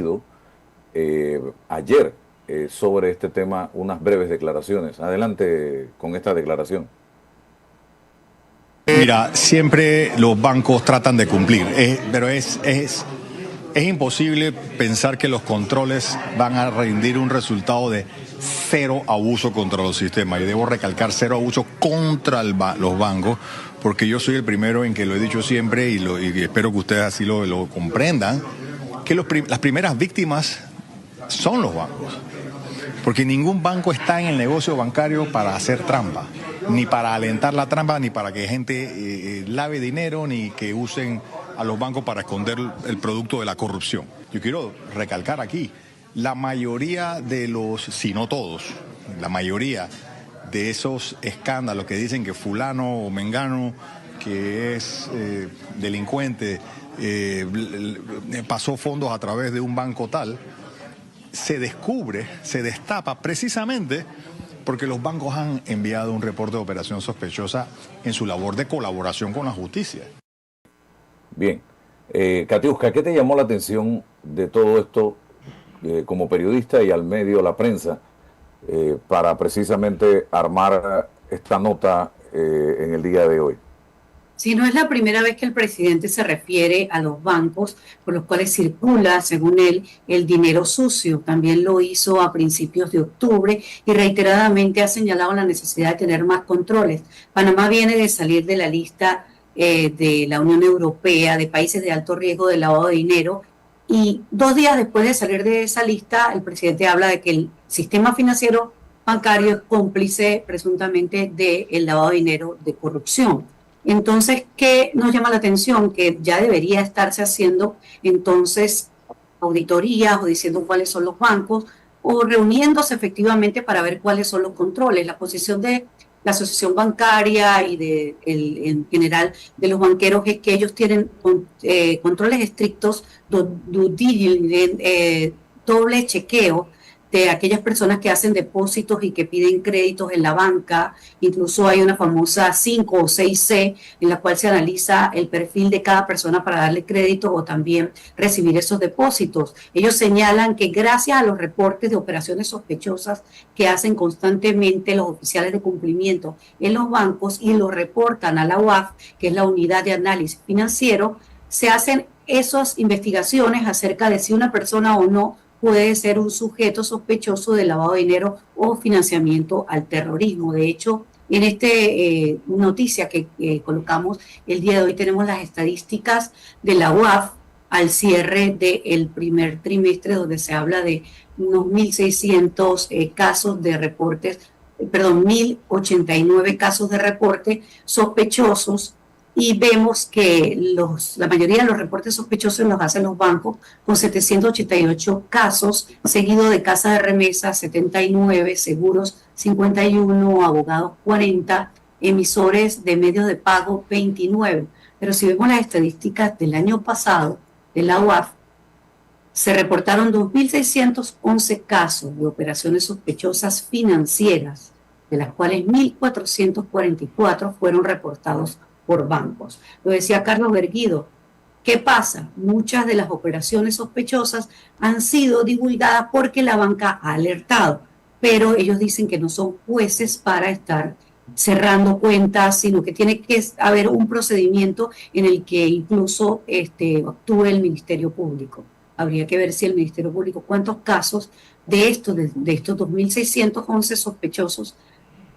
emitido ayer sobre este tema unas breves declaraciones. Adelante con esta declaración. Mira, siempre los bancos tratan de cumplir, pero es imposible pensar que los controles van a rendir un resultado de cero abuso contra los sistemas. Y debo recalcar cero abuso contra los bancos, porque yo soy el primero en que lo he dicho siempre y espero que ustedes así lo comprendan, que las primeras víctimas son los bancos. Porque ningún banco está en el negocio bancario para hacer trampa, ni para alentar la trampa, ni para que gente lave dinero, ni que usen a los bancos para esconder el producto de la corrupción. Yo quiero recalcar aquí, la mayoría de si no todos, la mayoría de esos escándalos que dicen que fulano o mengano, que es delincuente, pasó fondos a través de un banco tal, se destapa precisamente porque los bancos han enviado un reporte de operación sospechosa en su labor de colaboración con la justicia. Bien. Katiuska, ¿qué te llamó la atención de todo esto como periodista y al medio, la prensa, para precisamente armar esta nota en el día de hoy? Sí, no es la primera vez que el presidente se refiere a los bancos por los cuales circula, según él, el dinero sucio. También lo hizo a principios de octubre y reiteradamente ha señalado la necesidad de tener más controles. Panamá viene de salir de la lista de la Unión Europea de países de alto riesgo de lavado de dinero y 2 días después de salir de esa lista, el presidente habla de que el sistema financiero bancario es cómplice presuntamente del lavado de dinero de corrupción. Entonces, ¿qué nos llama la atención? Que ya debería estarse haciendo entonces auditorías o diciendo cuáles son los bancos o reuniéndose efectivamente para ver cuáles son los controles. La posición de la asociación bancaria y en general de los banqueros es que ellos tienen controles estrictos, doble chequeo de aquellas personas que hacen depósitos y que piden créditos en la banca. Incluso hay una famosa 5 o 6C en la cual se analiza el perfil de cada persona para darle crédito o también recibir esos depósitos. Ellos señalan que gracias a los reportes de operaciones sospechosas que hacen constantemente los oficiales de cumplimiento en los bancos y los reportan a la UAF, que es la Unidad de Análisis Financiero, se hacen esas investigaciones acerca de si una persona o no puede ser un sujeto sospechoso de lavado de dinero o financiamiento al terrorismo. De hecho, en esta noticia que colocamos el día de hoy tenemos las estadísticas de la UAF al cierre del primer trimestre, donde se habla de unos 1.600 casos de reportes, 1.089 casos de reportes sospechosos, y vemos que la mayoría de los reportes sospechosos los hacen los bancos con 788 casos, seguido de casas de remesas 79, seguros 51, abogados 40, emisores de medios de pago 29. Pero si vemos las estadísticas del año pasado de la UAF, se reportaron 2.611 casos de operaciones sospechosas financieras, de las cuales 1.444 fueron reportados por bancos. Lo decía Carlos Berguido. ¿Qué pasa? Muchas de las operaciones sospechosas han sido divulgadas porque la banca ha alertado, pero ellos dicen que no son jueces para estar cerrando cuentas, sino que tiene que haber un procedimiento en el que incluso actúe el Ministerio Público. Habría que ver si el Ministerio Público, cuántos casos de estos 2.611 sospechosos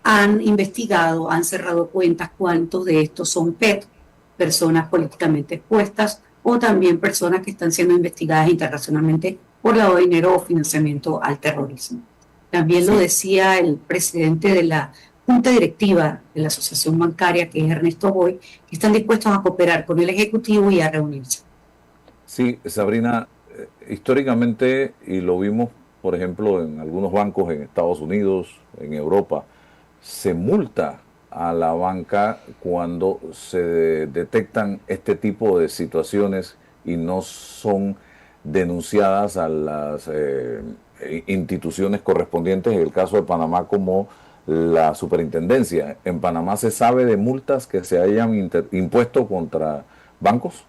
han investigado, han cerrado cuentas, cuántos de estos son PET, personas políticamente expuestas, o también personas que están siendo investigadas internacionalmente por lavado de dinero o financiamiento al terrorismo. También lo decía el presidente de la Junta Directiva de la Asociación Bancaria, que es Ernesto Boy, que están dispuestos a cooperar con el Ejecutivo y a reunirse. Sí, Sabrina, históricamente, y lo vimos, por ejemplo, en algunos bancos en Estados Unidos, en Europa, se multa a la banca cuando se detectan este tipo de situaciones y no son denunciadas a las instituciones correspondientes, en el caso de Panamá como la superintendencia. ¿En Panamá se sabe de multas que se hayan impuesto contra bancos?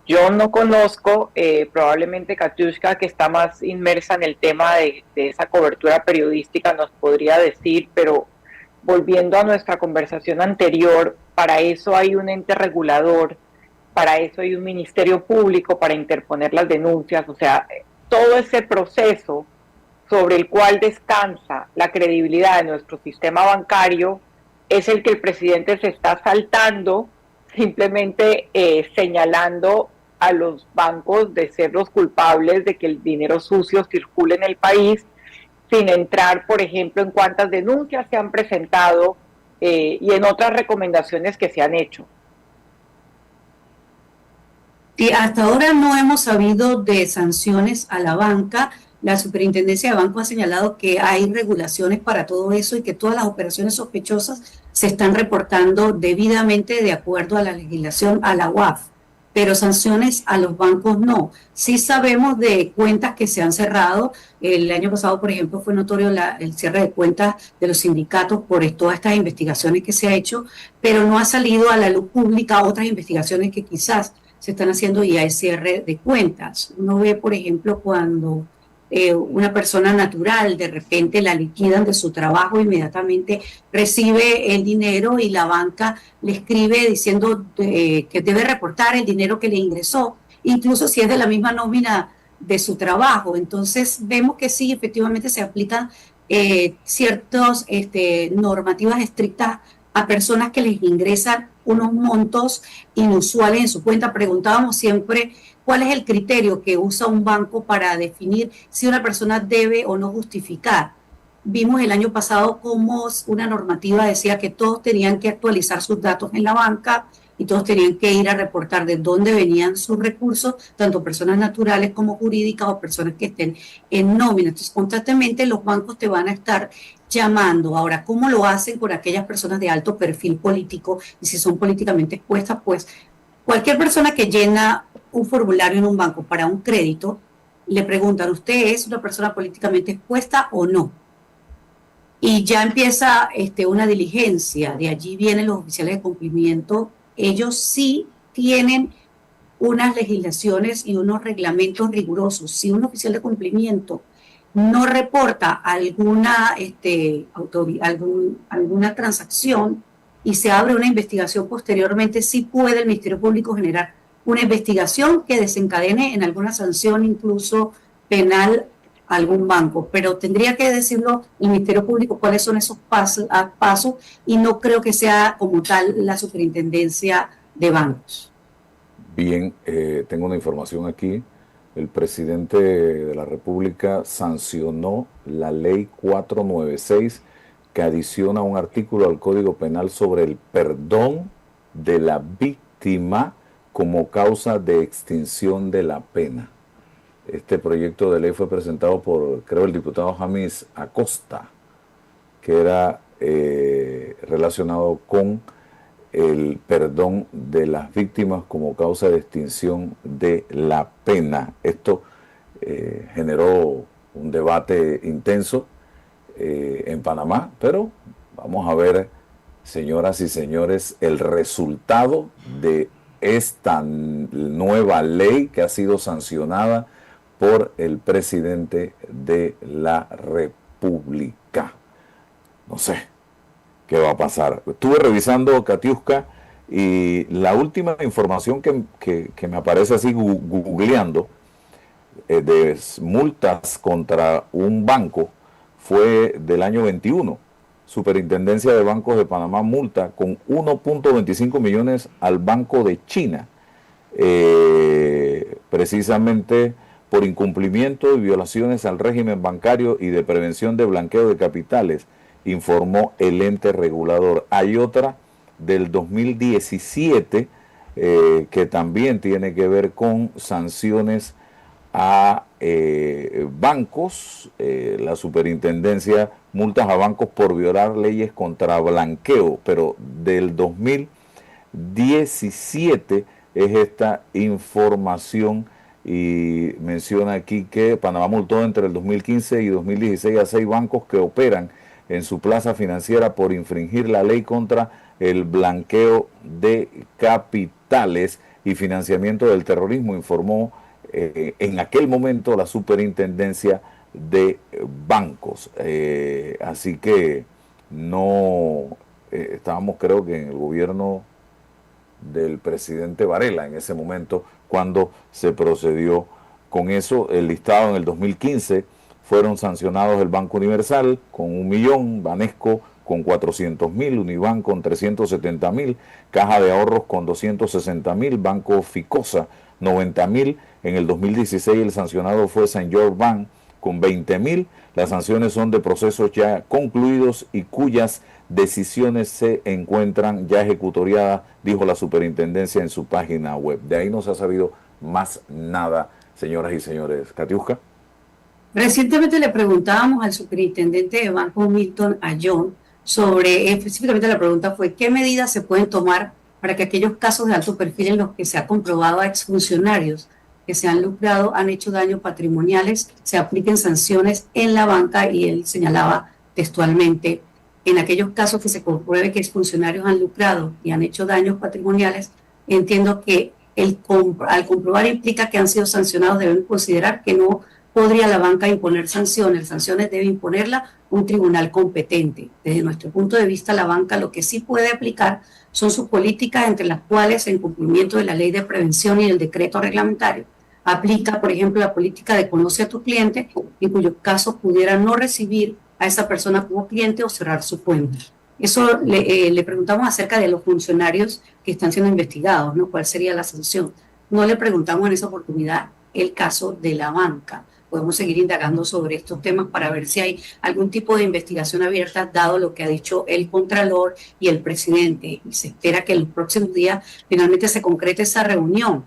Yo no conozco, probablemente Katiuska, que está más inmersa en el tema de esa cobertura periodística, nos podría decir, pero volviendo a nuestra conversación anterior, para eso hay un ente regulador, para eso hay un ministerio público para interponer las denuncias, o sea, todo ese proceso sobre el cual descansa la credibilidad de nuestro sistema bancario es el que el presidente se está saltando, simplemente señalando a los bancos de ser los culpables de que el dinero sucio circule en el país, sin entrar, por ejemplo, en cuántas denuncias se han presentado y en otras recomendaciones que se han hecho. Y hasta ahora no hemos sabido de sanciones a la banca. La Superintendencia de Banco ha señalado que hay regulaciones para todo eso y que todas las operaciones sospechosas se están reportando debidamente de acuerdo a la legislación, a la UAF, pero sanciones a los bancos no. Sí sabemos de cuentas que se han cerrado. El año pasado, por ejemplo, fue notorio el cierre de cuentas de los sindicatos por todas estas investigaciones que se ha hecho, pero no ha salido a la luz pública otras investigaciones que quizás se están haciendo y hay cierre de cuentas. Uno ve, por ejemplo, cuando una persona natural de repente la liquidan de su trabajo, inmediatamente recibe el dinero y la banca le escribe diciendo que debe reportar el dinero que le ingresó, incluso si es de la misma nómina de su trabajo. Entonces vemos que sí, efectivamente se aplican ciertas normativas estrictas a personas que les ingresan unos montos inusuales en su cuenta. Preguntábamos siempre cuál es el criterio que usa un banco para definir si una persona debe o no justificar. Vimos el año pasado cómo una normativa decía que todos tenían que actualizar sus datos en la banca y todos tenían que ir a reportar de dónde venían sus recursos, tanto personas naturales como jurídicas o personas que estén en nómina. Entonces, constantemente los bancos te van a estar llamando. Ahora, ¿cómo lo hacen con aquellas personas de alto perfil político? Y si son políticamente expuestas, pues cualquier persona que llena un formulario en un banco para un crédito, le preguntan, ¿usted es una persona políticamente expuesta o no? Y ya empieza una diligencia. De allí vienen los oficiales de cumplimiento. Ellos sí tienen unas legislaciones y unos reglamentos rigurosos. Si un oficial de cumplimiento no reporta alguna transacción y se abre una investigación posteriormente, sí puede el Ministerio Público generar una investigación que desencadene en alguna sanción, incluso penal, a algún banco. Pero tendría que decirlo el Ministerio Público cuáles son esos pasos, y no creo que sea como tal la Superintendencia de Bancos. Bien, tengo una información aquí. El presidente de la República sancionó la ley 496 que adiciona un artículo al Código Penal sobre el perdón de la víctima como causa de extinción de la pena. Este proyecto de ley fue presentado por, creo, el diputado James Acosta, que era relacionado con el perdón de las víctimas como causa de extinción de la pena. Esto generó un debate intenso en Panamá, pero vamos a ver, señoras y señores, el resultado de esta nueva ley que ha sido sancionada por el presidente de la República. No sé qué va a pasar. Estuve revisando, Katiuska, y la última información que me aparece así googleando de multas contra un banco fue del año 21. Superintendencia de Bancos de Panamá multa con 1.25 millones al Banco de China, precisamente por incumplimiento y violaciones al régimen bancario y de prevención de blanqueo de capitales, informó el ente regulador. Hay otra del 2017 que también tiene que ver con sanciones a bancos. La superintendencia multas a bancos por violar leyes contra blanqueo, pero del 2017 es esta información, y menciona aquí que Panamá multó entre el 2015 y 2016 a 6 bancos que operan en su plaza financiera por infringir la ley contra el blanqueo de capitales. y Financiamiento del Terrorismo, informó en aquel momento la Superintendencia de Bancos. Así que no estábamos, creo que en el gobierno del presidente Varela en ese momento, cuando se procedió con eso. El listado en el 2015 fueron sancionados el Banco Universal con 1 millón, Banesco con 400.000, Unibank con 370.000, Caja de Ahorros con 260.000, Banco Ficosa 90.000. En el 2016 el sancionado fue Saint George Bank con 20.000. Las sanciones son de procesos ya concluidos y cuyas decisiones se encuentran ya ejecutoriadas, dijo la superintendencia en su página web. De ahí no se ha sabido más nada, señoras y señores. Katiuska. Recientemente le preguntábamos al superintendente de Banco Milton Ayón sobre, específicamente la pregunta fue, ¿qué medidas se pueden tomar para que aquellos casos de alto perfil en los que se ha comprobado a exfuncionarios que se han lucrado, han hecho daños patrimoniales, se apliquen sanciones en la banca? Y él señalaba textualmente, en aquellos casos que se compruebe que exfuncionarios han lucrado y han hecho daños patrimoniales, entiendo que al comprobar implica que han sido sancionados, deben considerar que no podría la banca imponer sanciones. Sanciones debe imponerla un tribunal competente. Desde nuestro punto de vista, la banca lo que sí puede aplicar son sus políticas, entre las cuales, en cumplimiento de la ley de prevención y el decreto reglamentario, aplica, por ejemplo, la política de conoce a tu cliente, en cuyo caso pudiera no recibir a esa persona como cliente o cerrar su cuenta. Eso le preguntamos acerca de los funcionarios que están siendo investigados, ¿no? ¿Cuál sería la sanción? No le preguntamos en esa oportunidad el caso de la banca. Podemos seguir indagando sobre estos temas para ver si hay algún tipo de investigación abierta, dado lo que ha dicho el Contralor y el presidente. Y se espera que en los próximos días finalmente se concrete esa reunión.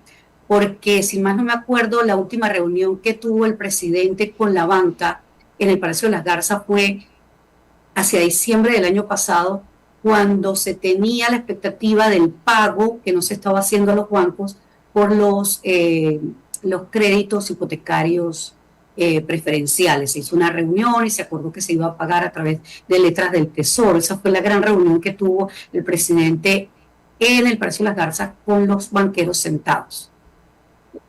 Porque, si más no me acuerdo, la última reunión que tuvo el presidente con la banca en el Palacio de las Garzas fue hacia diciembre del año pasado, cuando se tenía la expectativa del pago que no se estaba haciendo a los bancos por los créditos hipotecarios preferenciales. Se hizo una reunión y se acordó que se iba a pagar a través de letras del Tesoro. Esa fue la gran reunión que tuvo el presidente en el Palacio de las Garzas con los banqueros sentados.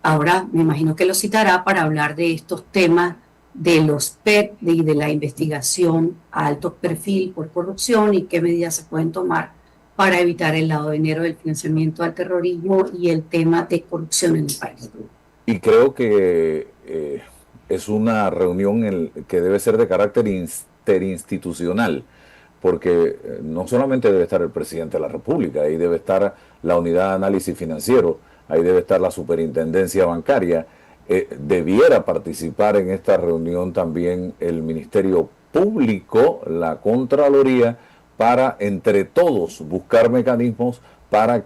Ahora me imagino que lo citará para hablar de estos temas de los PET y de la investigación a alto perfil por corrupción y qué medidas se pueden tomar para evitar el lavado de dinero del financiamiento al terrorismo y el tema de corrupción en el país. Y creo que es una reunión que debe ser de carácter interinstitucional, porque no solamente debe estar el presidente de la República, ahí debe estar la unidad de análisis financiero, ahí debe estar la superintendencia bancaria, debiera participar en esta reunión también el Ministerio Público, la Contraloría, para entre todos buscar mecanismos para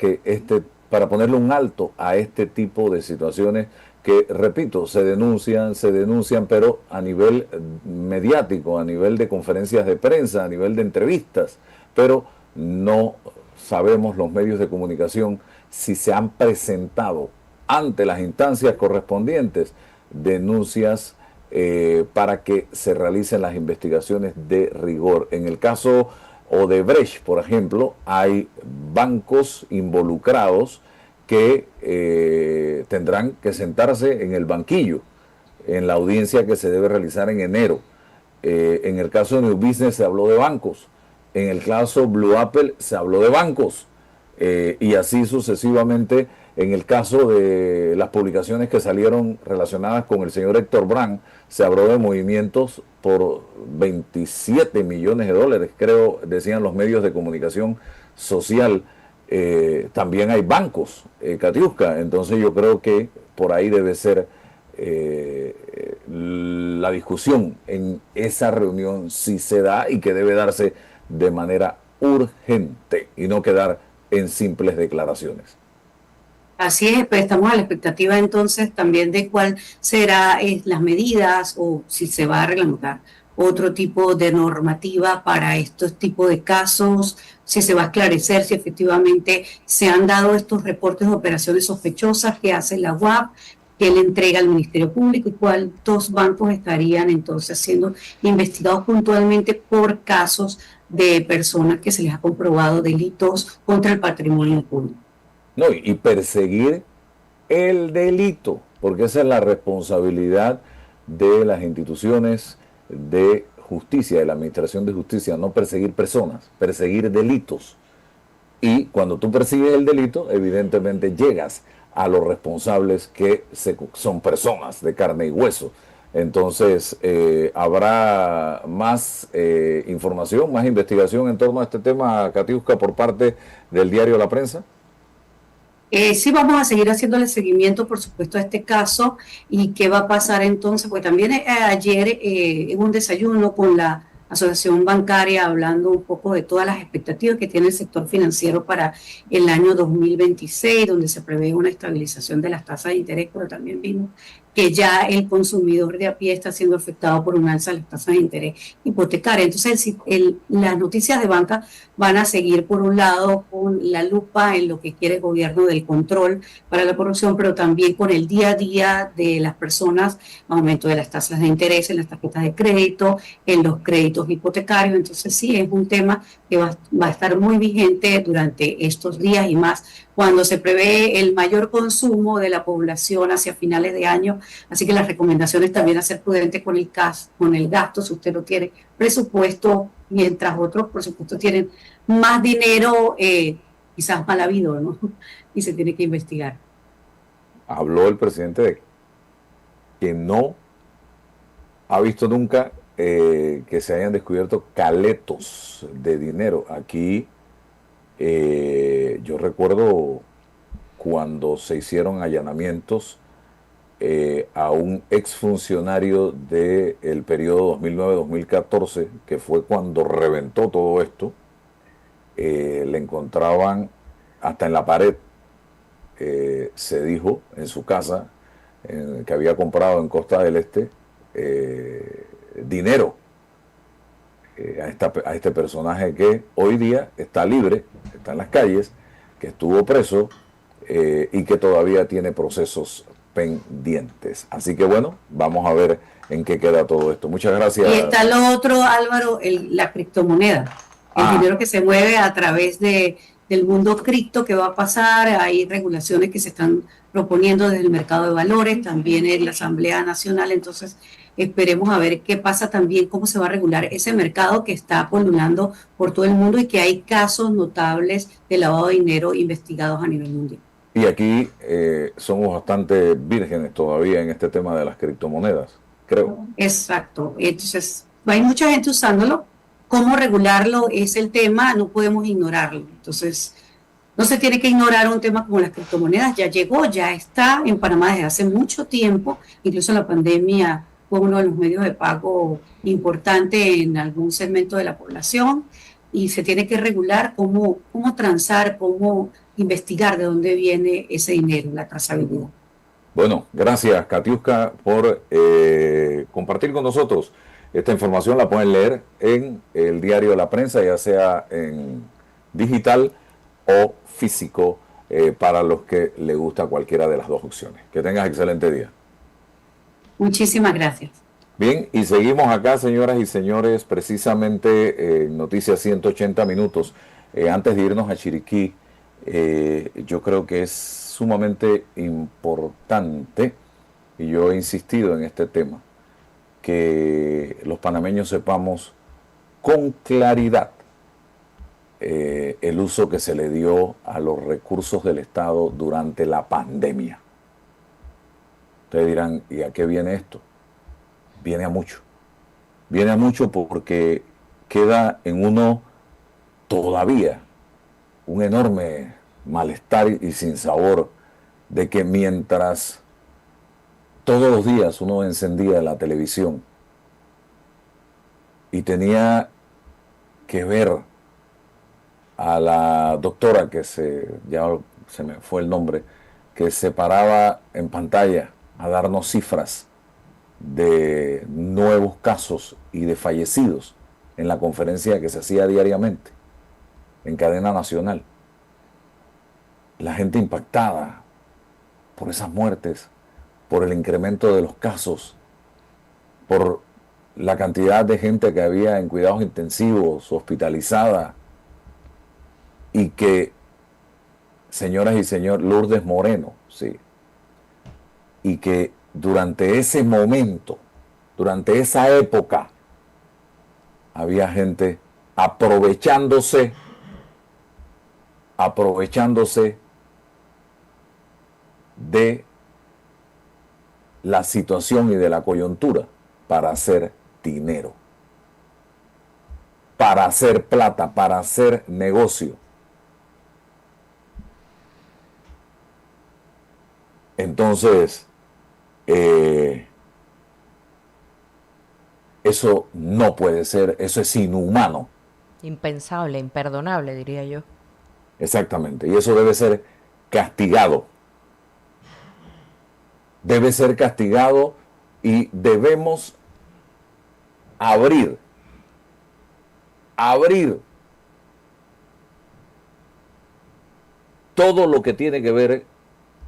para ponerle un alto a este tipo de situaciones que, repito, se denuncian, pero a nivel mediático, a nivel de conferencias de prensa, a nivel de entrevistas, pero no sabemos los medios de comunicación si se han presentado ante las instancias correspondientes denuncias para que se realicen las investigaciones de rigor. En el caso Odebrecht, por ejemplo, hay bancos involucrados que tendrán que sentarse en el banquillo en la audiencia que se debe realizar en enero. En el caso de New Business se habló de bancos, en el caso Blue Apple se habló de bancos, y así sucesivamente. En el caso de las publicaciones que salieron relacionadas con el señor Héctor Brand, se habló de movimientos por 27 millones de dólares, creo, decían los medios de comunicación social. También hay bancos, Katiuska. Entonces yo creo que por ahí debe ser la discusión en esa reunión, si se da, y que debe darse de manera urgente y no quedar en simples declaraciones. Así es, pues estamos a la expectativa entonces también de cuál será las medidas o si se va a reglamentar otro tipo de normativa para estos tipos de casos, si se va a esclarecer si efectivamente se han dado estos reportes de operaciones sospechosas que hace la UAP, que le entrega al Ministerio Público, y cuántos bancos estarían entonces siendo investigados puntualmente por casos de personas que se les ha comprobado delitos contra el patrimonio público. No, y perseguir el delito, porque esa es la responsabilidad de las instituciones de justicia, de la administración de justicia, no perseguir personas, perseguir delitos. Y cuando tú persigues el delito, evidentemente llegas a los responsables que son personas de carne y hueso. Entonces, habrá más información, más investigación en torno a este tema, Katiuska, por parte del diario La Prensa. Sí, vamos a seguir haciéndole seguimiento, por supuesto, a este caso y qué va a pasar entonces, pues también ayer en un desayuno con la Asociación Bancaria hablando un poco de todas las expectativas que tiene el sector financiero para el año 2026, donde se prevé una estabilización de las tasas de interés, pero también vimos que ya el consumidor de a pie está siendo afectado por un alza de las tasas de interés hipotecarias. Entonces, las noticias de banca van a seguir, por un lado, con la lupa en lo que quiere el gobierno del control para la corrupción, pero también con el día a día de las personas, aumento de las tasas de interés en las tarjetas de crédito, en los créditos hipotecarios. Entonces, sí, es un tema que va a estar muy vigente durante estos días y más cuando se prevé el mayor consumo de la población hacia finales de año. Así que las recomendaciones también a ser prudente con el gasto, si usted no tiene presupuesto, mientras otros, por supuesto, tienen más dinero, quizás mal habido, ¿no? Y se tiene que investigar. Habló el presidente de que no ha visto nunca que se hayan descubierto caletos de dinero. Aquí yo recuerdo cuando se hicieron allanamientos a un exfuncionario del periodo 2009-2014, que fue cuando reventó todo esto. Le encontraban hasta en la pared, se dijo, en su casa, que había comprado en Costa del Este, dinero a este personaje que hoy día está libre, está en las calles, que estuvo preso y que todavía tiene procesos pendientes. Así que bueno, vamos a ver en qué queda todo esto. Muchas gracias. Y está lo otro, Álvaro, la criptomoneda, el dinero que se mueve a través del mundo cripto. ¿Que va a pasar? Hay regulaciones que se están proponiendo desde el mercado de valores, también en la Asamblea Nacional. Entonces, esperemos a ver qué pasa también, cómo se va a regular ese mercado que está pululando por todo el mundo y que hay casos notables de lavado de dinero investigados a nivel mundial. Y aquí somos bastante vírgenes todavía en este tema de las criptomonedas, creo. Exacto. Entonces, hay mucha gente usándolo. ¿Cómo regularlo? Es el tema, no podemos ignorarlo. Entonces, no se tiene que ignorar un tema como las criptomonedas. Ya llegó, ya está en Panamá desde hace mucho tiempo. Incluso la pandemia fue uno de los medios de pago importante en algún segmento de la población. Y se tiene que regular cómo transar, cómo investigar de dónde viene ese dinero, la trazabilidad. Bueno, gracias, Katiuska, por compartir con nosotros esta información. La pueden leer en el diario La Prensa, ya sea en digital o físico, para los que le gusta cualquiera de las dos opciones. Que tengas excelente día. Muchísimas gracias. Bien, y seguimos acá, señoras y señores, precisamente en Noticias 180 Minutos. Antes de irnos a Chiriquí, yo creo que es sumamente importante, y yo he insistido en este tema, que los panameños sepamos con claridad el uso que se le dio a los recursos del Estado durante la pandemia. Ustedes dirán, ¿y a qué viene esto? Viene a mucho. Viene a mucho porque queda en uno todavía un enorme malestar y sinsabor de que mientras todos los días uno encendía la televisión y tenía que ver a la doctora ya se me fue el nombre, que se paraba en pantalla a darnos cifras de nuevos casos y de fallecidos en la conferencia que se hacía diariamente en cadena nacional. La gente impactada por esas muertes, por el incremento de los casos, por la cantidad de gente que había en cuidados intensivos, hospitalizada, y que, señoras y señores, Lourdes Moreno, sí, y que durante ese momento, durante esa época, había gente aprovechándose de la situación y de la coyuntura para hacer dinero, para hacer plata, para hacer negocio. Entonces, eso no puede ser, eso es inhumano. Impensable, imperdonable, diría yo. Exactamente, y eso debe ser castigado. Debe ser castigado y debemos abrir todo lo que tiene que ver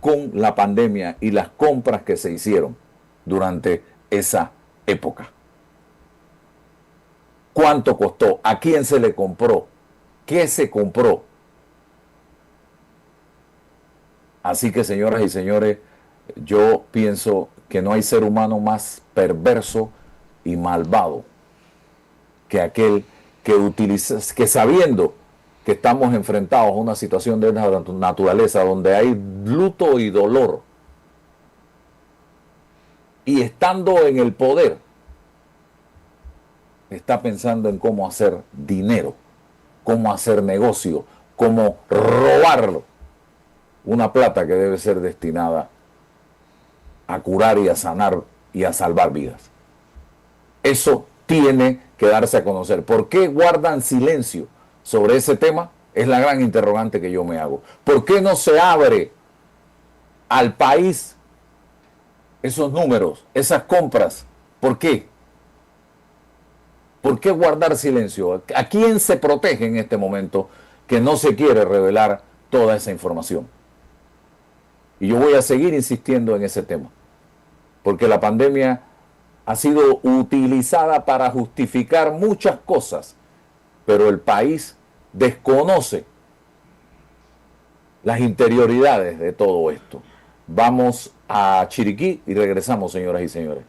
con la pandemia y las compras que se hicieron durante esa época. ¿Cuánto costó? ¿A quién se le compró? ¿Qué se compró? Así que, señoras y señores, yo pienso que no hay ser humano más perverso y malvado que aquel que utiliza, que sabiendo que estamos enfrentados a una situación de naturaleza donde hay luto y dolor, y estando en el poder, está pensando en cómo hacer dinero, cómo hacer negocio, cómo robar una plata que debe ser destinada a curar y a sanar y a salvar vidas. Eso tiene que darse a conocer. ¿Por qué guardan silencio sobre ese tema? Es la gran interrogante que yo me hago. ¿Por qué no se abre al país esos números, esas compras? ¿Por qué? ¿Por qué guardar silencio? ¿A quién se protege en este momento que no se quiere revelar toda esa información? Y yo voy a seguir insistiendo en ese tema, porque la pandemia ha sido utilizada para justificar muchas cosas, pero el país desconoce las interioridades de todo esto. Vamos a Chiriquí y regresamos, señoras y señores.